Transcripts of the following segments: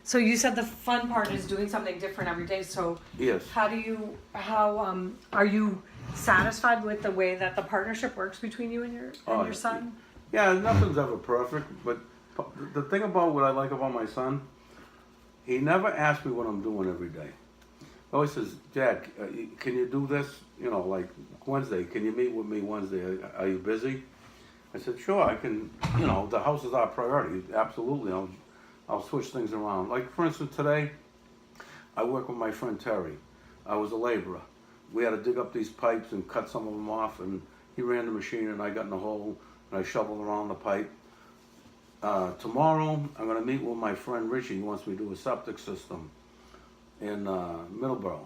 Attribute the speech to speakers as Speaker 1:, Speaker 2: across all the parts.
Speaker 1: So you said the fun part is doing something different every day, so
Speaker 2: Yes.
Speaker 1: are you satisfied with the way that the partnership works between you and your son?
Speaker 2: Yeah, nothing's ever perfect, but the thing about what I like about my son, he never asks me what I'm doing every day. He always says, Dad, can you do this? You know, like Wednesday, can you meet with me Wednesday? Are you busy? I said, sure, I can, you know, the house is our priority. Absolutely, I'll switch things around. Like, for instance, today, I work with my friend Terry. I was a laborer. We had to dig up these pipes and cut some of them off, and he ran the machine, and I got in the hole, and I shoveled around the pipe. Tomorrow, I'm going to meet with my friend Richie. He wants me to do a septic system in Middleborough,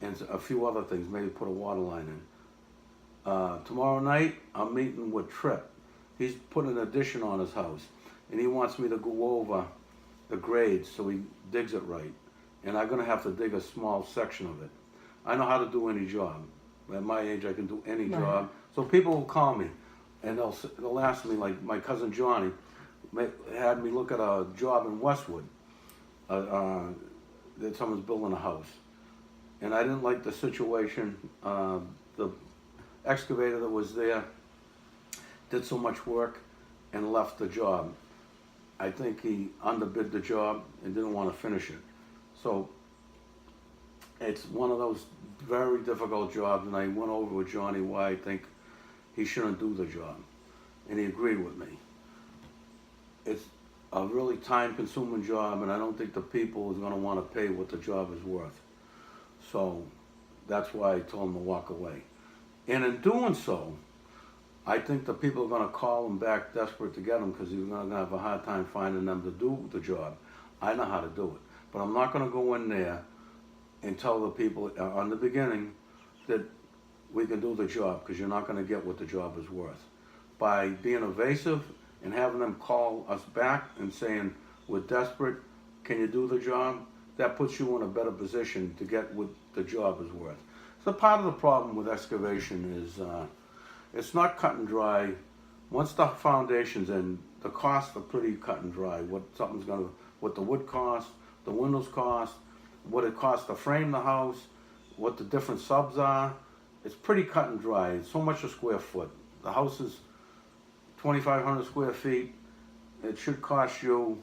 Speaker 2: and a few other things, maybe put a water line in. Tomorrow night, I'm meeting with Tripp. He's put an addition on his house, and he wants me to go over the grades so he digs it right. And I'm going to have to dig a small section of it. I know how to do any job. At my age, I can do any job. So people will call me, and they'll ask me, like my cousin Johnny had me look at a job in Westwood that someone's building a house. And I didn't like the situation. The excavator that was there did so much work and left the job. I think he underbid the job and didn't want to finish it. So it's one of those very difficult jobs, and I went over with Johnny why I think he shouldn't do the job, and he agreed with me. It's a really time-consuming job, and I don't think the people is going to want to pay what the job is worth. So that's why I told him to walk away. And in doing so, I think the people are going to call him back desperate to get him because he's going to have a hard time finding them to do the job. I know how to do it. But I'm not going to go in there and tell the people on the beginning that we can do the job because you're not going to get what the job is worth. By being evasive and having them call us back and saying, we're desperate, can you do the job? That puts you in a better position to get what the job is worth. So part of the problem with excavation is it's not cut and dry. Once the foundation's in, the costs are pretty cut and dry. What the wood costs, the windows cost, what it costs to frame the house, what the different subs are. It's pretty cut and dry. It's so much a square foot. The house is 2,500 square feet. It should cost you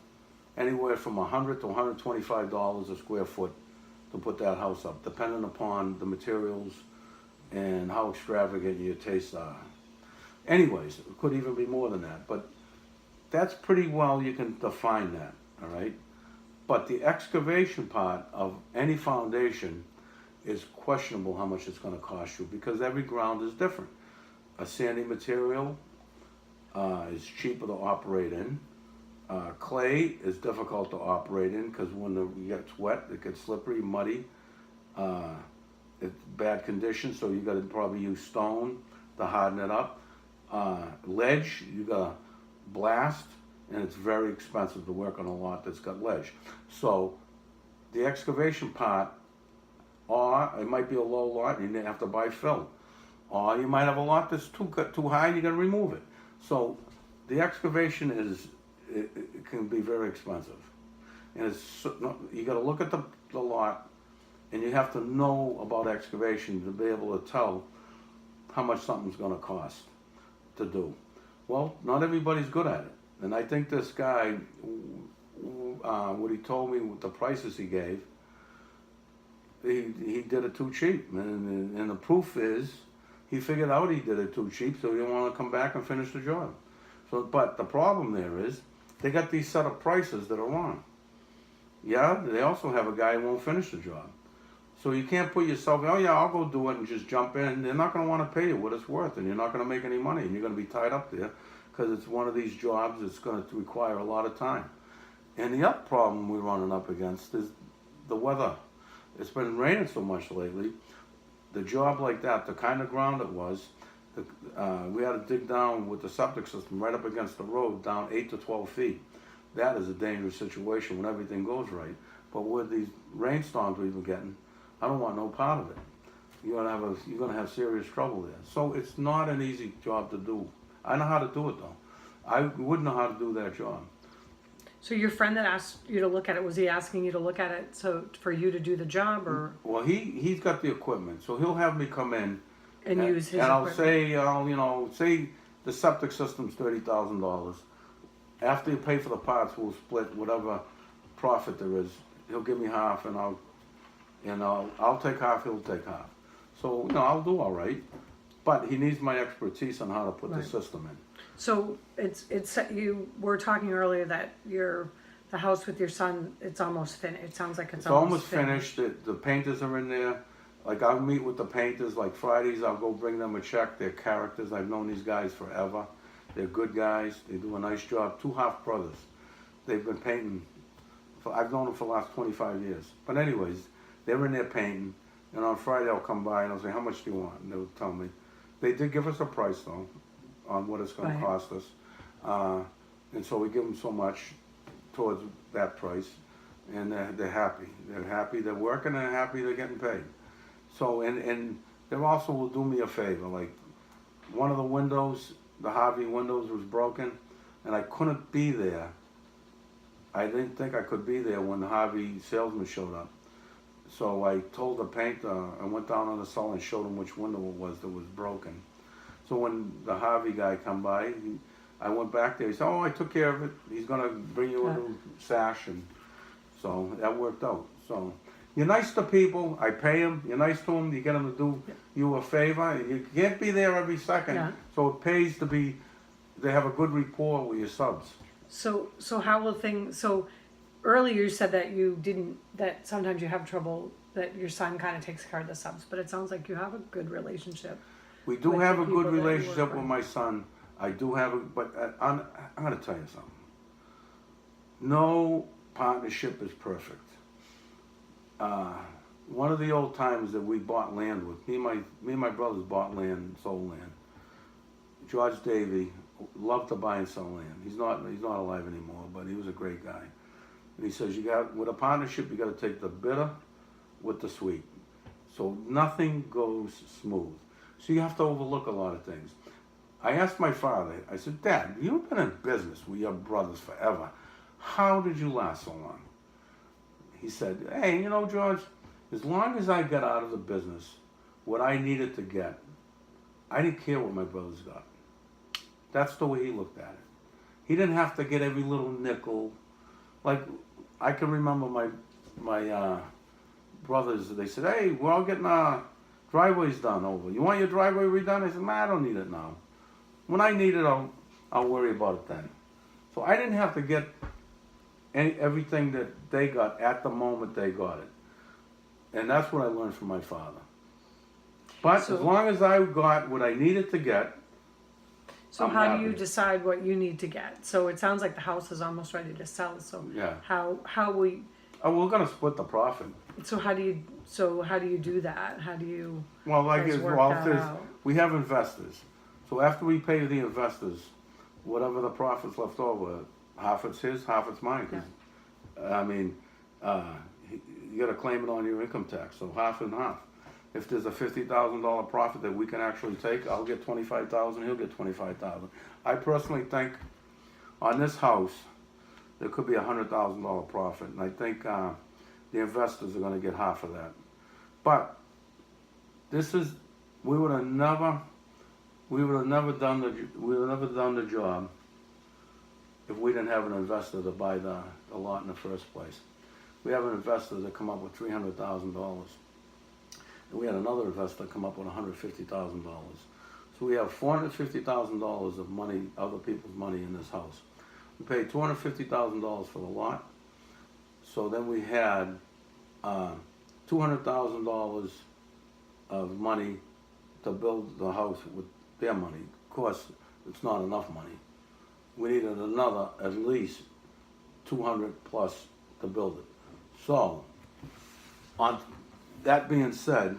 Speaker 2: anywhere from $100 to $125 a square foot to put that house up, depending upon the materials and how extravagant your tastes are. Anyways, it could even be more than that, but that's pretty well you can define that, all right? But the excavation part of any foundation is questionable how much it's going to cost you because every ground is different. A sandy material is cheaper to operate in. Clay is difficult to operate in because when it gets wet, it gets slippery, muddy. It's bad condition, so you got to probably use stone to harden it up. Ledge, you got to blast, and it's very expensive to work on a lot that's got ledge. So the excavation part, or it might be a low lot and you have to buy fill. Or you might have a lot that's too high and you got to remove it. So the excavation it can be very expensive. And you got to look at the lot, and you have to know about excavation to be able to tell how much something's going to cost to do. Well, not everybody's good at it. And I think this guy, what he told me with the prices he gave, he did it too cheap. And the proof is he figured out he did it too cheap, so he didn't want to come back and finish the job. So, but the problem there is they got these set of prices that are wrong. Yeah, they also have a guy who won't finish the job. So you can't put yourself, oh yeah, I'll go do it and just jump in. They're not going to want to pay you what it's worth, and you're not going to make any money, and you're going to be tied up there because it's one of these jobs that's going to require a lot of time. And the other problem we're running up against is the weather. It's been raining so much lately. The job like that, the kind of ground it was, we had to dig down with the septic system right up against the road, down 8 to 12 feet. That is a dangerous situation when everything goes right. But with these rainstorms we've been getting, I don't want no part of it. You're gonna have serious trouble there. So it's not an easy job to do. I know how to do it though. I wouldn't know how to do that job.
Speaker 1: So your friend that asked you to look at it, was he asking you to look at it so for you to do the job or
Speaker 2: Well, he's got the equipment, so he'll have me come in
Speaker 1: and use his
Speaker 2: and I'll
Speaker 1: equipment?
Speaker 2: say the septic system's $30,000. After you pay for the parts, we'll split whatever profit there is. He'll give me half, and I'll take half. He'll take half. So I'll do all right. But he needs my expertise on how to put the
Speaker 1: Right.
Speaker 2: system in.
Speaker 1: So it's you were talking earlier that the house with your son, it's almost finished. It sounds like it's
Speaker 2: It's almost
Speaker 1: finished.
Speaker 2: finished. The painters are in there. Like I'll meet with the painters. Like Fridays, I'll go bring them a check. They're characters. I've known these guys forever. They're good guys. They do a nice job. Two half brothers. They've been painting. I've known them for the last 25 years. But anyways, they're in there painting. And on Friday, I'll come by and I'll say, "How much do you want?" And they'll tell me. They did give us a price though, on what it's going
Speaker 1: Right.
Speaker 2: to cost us. And so we give them so much towards that price, and they're happy. They're happy. They're working. And they're happy. They're getting paid. So and they also will do me a favor. Like one of the windows, the Harvey windows was broken, and I couldn't be there. I didn't think I could be there when the Harvey salesman showed up. So I told the painter, I went down on the cellar and showed him which window it was that was broken. So when the Harvey guy come by, I went back there. He said, "Oh, I took care of it. He's gonna bring you a new sash," and so that worked out. So you're nice to people. I pay them. You're nice to them. You get them to do you a favor. You can't be there every second,
Speaker 1: Yeah.
Speaker 2: so it pays to be. They have a good rapport with your subs.
Speaker 1: So how will things? So earlier you said that that sometimes you have trouble, that your son kind of takes care of the subs, but it sounds like you have a good relationship.
Speaker 2: We do
Speaker 1: With
Speaker 2: have
Speaker 1: the
Speaker 2: a good
Speaker 1: people that you work
Speaker 2: relationship with
Speaker 1: with.
Speaker 2: my son. I do have a, but I'm going to tell you something. No partnership is perfect. One of the old times that we bought land with, me and my brothers bought land, sold land. George Davey loved to buy and sell land. He's not alive anymore, but he was a great guy. And he says, with a partnership, you got to take the bitter with the sweet. So nothing goes smooth. So you have to overlook a lot of things. I asked my father, I said, "Dad, you've been in business with your brothers forever. How did you last so long?" He said, "Hey, George, as long as I got out of the business what I needed to get, I didn't care what my brothers got." That's the way he looked at it. He didn't have to get every little nickel. Like, I can remember my brothers, they said, "Hey, we're all getting our driveways done over. You want your driveway redone?" I said, "Nah, I don't need it now. When I need it, I'll worry about it then." So I didn't have to get everything that they got at the moment they got it. And that's what I learned from my father. But
Speaker 1: So-
Speaker 2: as long as I got what I needed to get,
Speaker 1: So
Speaker 2: I'm
Speaker 1: how do you
Speaker 2: happy.
Speaker 1: decide what you need to get? So it sounds like the house is almost ready to sell. So
Speaker 2: yeah.
Speaker 1: how we
Speaker 2: We're going to split the profit.
Speaker 1: how do you do that? How do you
Speaker 2: Well,
Speaker 1: guys work that out?
Speaker 2: we have investors. So after we pay the investors, whatever the profits left over, half it's his, half it's mine. 'Cause, I mean, you got to claim it on your income tax, so half and half. If there's a $50,000 profit that we can actually take, I'll get $25,000. He'll get $25,000. I personally think on this house there could be a $100,000 profit, and I think the investors are going to get half of that. But we would have never done the job if we didn't have an investor to buy the lot in the first place. We have an investor that come up with $300,000. And we had another investor come up with $150,000. So we have $450,000 of money, other people's money in this house. We paid $250,000 for the lot. So then we had $200,000 of money to build the house with their money. Of course, it's not enough money. We needed another at least 200 plus to build it. So, on that being said,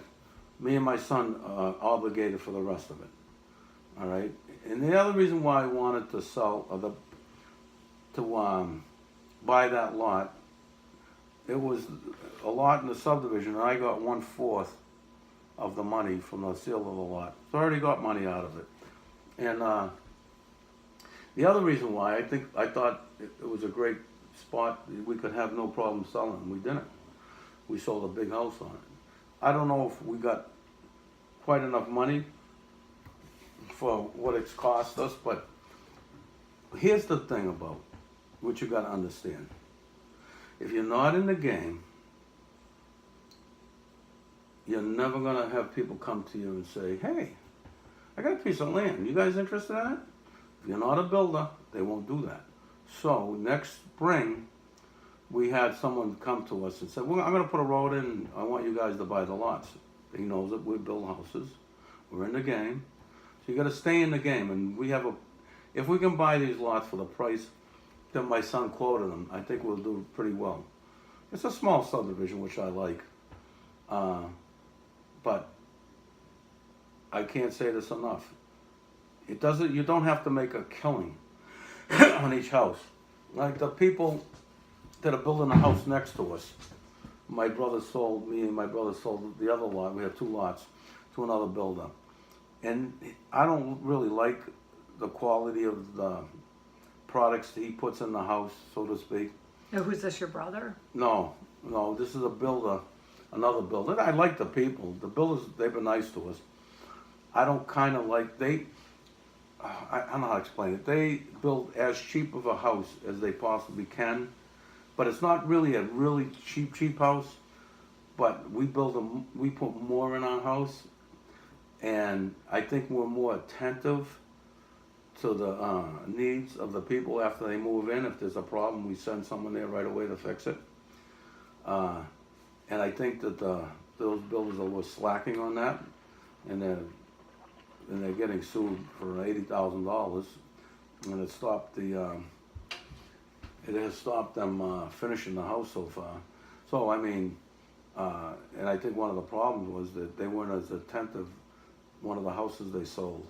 Speaker 2: me and my son are obligated for the rest of it. All right. And the other reason why I wanted to sell buy that lot, it was a lot in the subdivision, and I got 1/4 of the money from the sale of the lot. So I already got money out of it. And the other reason why I thought it was a great spot we could have no problem selling. We didn't. We sold a big house on it. I don't know if we got quite enough money for what it's cost us, but here's the thing about what you got to understand. If you're not in the game, you're never going to have people come to you and say, hey, I got a piece of land. You guys interested in it? If you're not a builder, they won't do that. So next spring, we had someone come to us and said, well, I'm going to put a road in. I want you guys to buy the lots. He knows that we build houses. We're in the game. So you got to stay in the game. And we have if we can buy these lots for the price that my son quoted them, I think we'll do pretty well. It's a small subdivision, which I like. But I can't say this enough. You don't have to make a killing on each house. Like the people that are building a house next to us, me and my brother sold the other lot, we have 2 lots, to another builder. And I don't really like the quality of the products that he puts in the house, so to speak.
Speaker 1: Now, who's this, your brother?
Speaker 2: No, this is a builder, another builder. I like the people. The builders, they've been nice to us. I don't kind of like, I don't know how to explain it. They build as cheap of a house as they possibly can, but it's not really a really cheap house. But we put more in our house, and I think we're more attentive to the needs of the people after they move in. If there's a problem, we send someone there right away to fix it. And I think that those builders are a little slacking on that, and they're getting sued for $80,000, and it has stopped them finishing the house so far. So I mean, and I think one of the problems was that they weren't as attentive. One of the houses they sold,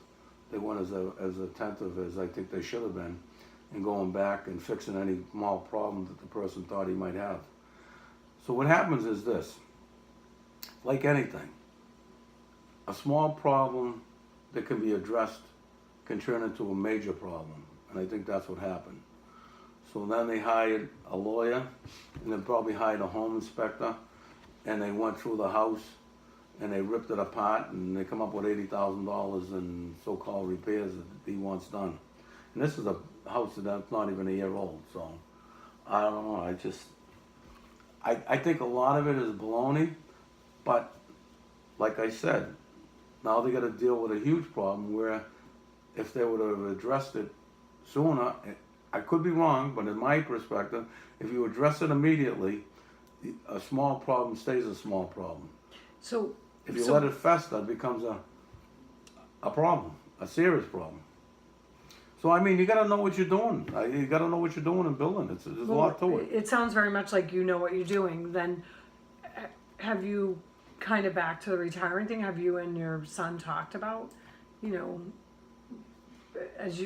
Speaker 2: they weren't as attentive as I think they should have been in going back and fixing any small problem that the person thought he might have. So what happens is this, like anything, a small problem that can be addressed can turn into a major problem, and I think that's what happened. So then they hired a lawyer, and then probably hired a home inspector, and they went through the house, and they ripped it apart, and they come up with $80,000 in so-called repairs that he wants done. And this is a house that's not even a year old, so I don't know. I think a lot of it is baloney, but like I said, now they got to deal with a huge problem where if they would have addressed it sooner, I could be wrong, but in my perspective, if you address it immediately, a small problem stays a small problem.
Speaker 1: So
Speaker 2: if you let it fester, it becomes a problem, a serious problem. So I mean, you got to know what you're doing. You got to know what you're doing in building. There's a lot to it.
Speaker 1: It sounds very much like you know what you're doing. Then, have you kind of back to the retiring thing? Have you and your son talked about, as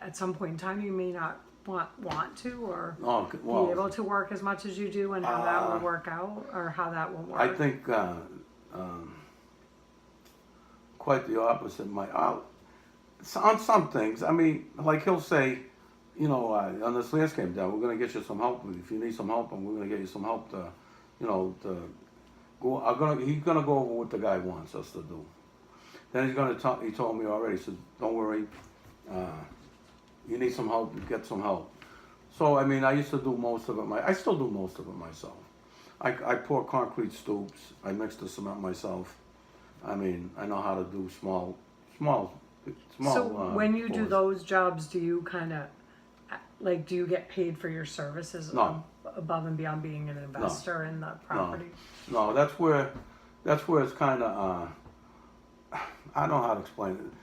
Speaker 1: at some point in time you may not want to or be able to work as much as you do, and how that will work out or how that won't work?
Speaker 2: I think quite the opposite. On some things, I mean, like he'll say, on this landscape job, we're going to get you some help. If you need some help, and we're going to get you some help to go. He's going to go over what the guy wants us to do. Then he's going to he told me already, he said, don't worry, you need some help, get some help. So, I mean, I used to do most of it, I still do most of it myself. I pour concrete stoops, I mix the cement myself. I mean, I know how to do small.
Speaker 1: So when you do those jobs, do you kind of, do you get paid for your services?
Speaker 2: No.
Speaker 1: Above and beyond being an investor in the property?
Speaker 2: No, that's where it's kind of, I don't know how to explain it.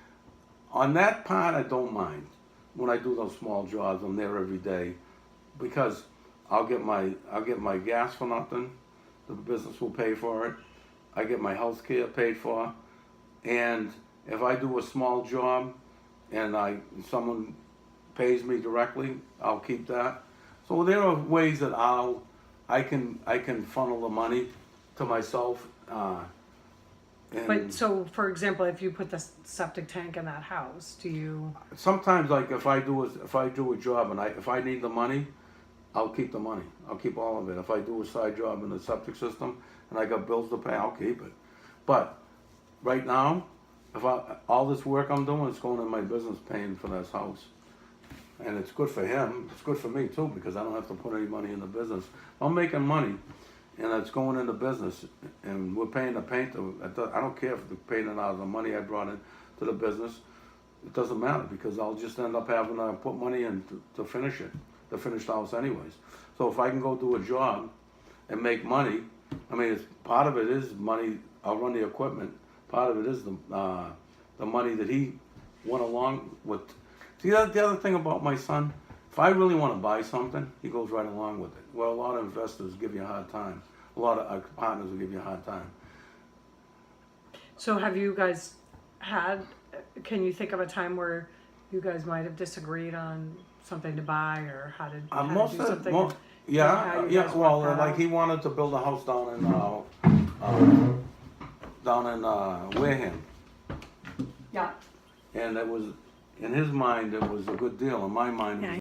Speaker 2: On that part, I don't mind. When I do those small jobs, I'm there every day, because I'll get my gas for nothing. The business will pay for it. I get my health care paid for, and if I do a small job and someone pays me directly, I'll keep that. So there are ways that I can funnel the money to myself.
Speaker 1: But so, for example, if you put the septic tank in that house, do you?
Speaker 2: Sometimes, like if I do a job and if I need the money, I'll keep the money. I'll keep all of it. If I do a side job in the septic system and I got bills to pay, I'll keep it. But right now, all this work I'm doing is going in my business paying for this house. And it's good for him, it's good for me too, because I don't have to put any money in the business. I'm making money, and it's going into business, and we're paying the painter. I don't care if they're paying it out of the money I brought in to the business. It doesn't matter, because I'll just end up having to put money in to finish it, to finish the house anyways. So if I can go do a job and make money, I mean, part of it is money, I'll run the equipment, part of it is the money that he went along with. See, the other thing about my son, if I really want to buy something, he goes right along with it. Well, a lot of investors give you a hard time. A lot of partners will give you a hard time.
Speaker 1: So have you guys can you think of a time where you guys might have disagreed on something to buy or how to do something? How you guys
Speaker 2: Well,
Speaker 1: worked that
Speaker 2: like
Speaker 1: out?
Speaker 2: he wanted to build a house down in Wareham.
Speaker 1: Yeah.
Speaker 2: And it was, in his mind, it was a good deal. In my mind, it was